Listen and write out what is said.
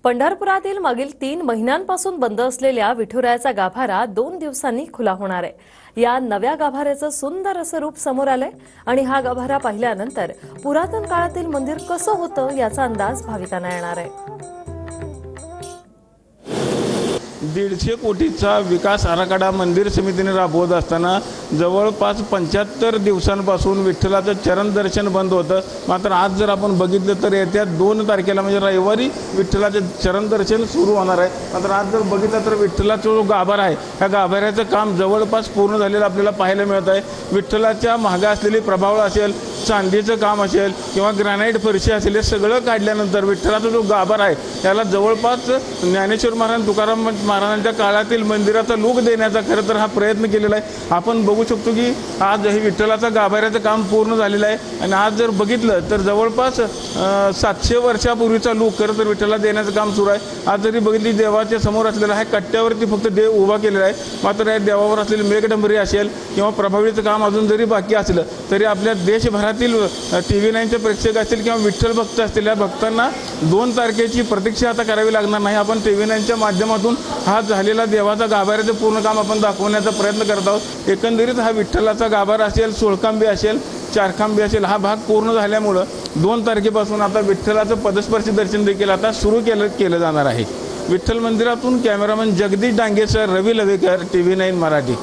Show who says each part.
Speaker 1: पंढरपुरातील मागील 3 महिन्यांपासून बंद असलेल्या विठुरायाचा गाभारा 2 दिवसांनी खुला होणार आहे। या नव्या गाभाऱ्याचं सुंदर असं रूप समोर आलंय आणि हा गाभारा पाहिल्यानंतर पुरातन काळातील मंदिर कसं होतं याचा अंदाज भाविकांना येणार आहे।
Speaker 2: 150 कोटीचा विकास आराखडा मंदिर समितीने राबवत असताना जवळपास 75 दिवसांपासून विठ्ठलाचं चरण दर्शन बंद होतं। मात्र आज जर आपण बघितलं तर येत्या 2 तारखेला म्हणजे रविवारी विठ्ठलाचं चरण दर्शन सुरू होणार आहे। मात्र आज जर बघितलं तर विठ्ठलाचा जो गाभारा आहे त्या गाभाऱ्याचं काम जवळपास पूर्ण झालेलं आपल्याला पाहायला मिळत आहे। विठ्ठलाच्या मागे असलेली प्रभावळ असेल, चांदीचं काम असेल किंवा ग्रॅनाइट फरशी असेल, हे सगळं काढल्यानंतर विठ्ठलाचा जो गाभारा आहे त्याला जवळपास ज्ञानेश्वर महाराज, तुकाराम महाराजांच्या काळातील मंदिराचा लूक देण्याचा खरं तर हा प्रयत्न केलेला आहे। आपण बघू शकतो की आज हे विठ्ठलाचा गाभाऱ्याचं काम पूर्ण झालेलं आहे आणि आज जर बघितलं तर जवळपास 700 वर्षापूर्वीचा लूक खरं तर विठ्ठला देण्याचं काम सुरू आहे। आज जरी बघितली देवाच्या समोर असलेला आहे कट्ट्यावरती फक्त देव उभा केलेला आहे। मात्र या देवावर असलेली मेघडंबरी असेल किंवा प्रभावळीचं काम अजून जरी बाकी असलं तरी आपल्या देशभरातील TV9चे प्रेक्षक असतील किंवा विठ्ठल भक्त असतील या भक्तांना 2 तारखेची प्रतीक्षा आता करावी लागणार नाही। आपण TV9च्या माध्यमातून हा झालेला देवाचा गाभाऱ्याचं पूर्ण काम आपण दाखवण्याचा प्रयत्न करत आहोत। एकंदरीत हा विठ्ठलाचा गाभारा असेल, सोळखांबी असेल, चारखांबी असेल, हा भाग पूर्ण झाल्यामुळं 2 तारखेपासून आता विठ्ठलाचं पदस्पर्शी दर्शन देखील आता सुरू केलं जाणार आहे। विठ्ठल मंदिरातून कॅमेरामन जगदीश डांगेसह रवी लवेकर, TV9 मराठी।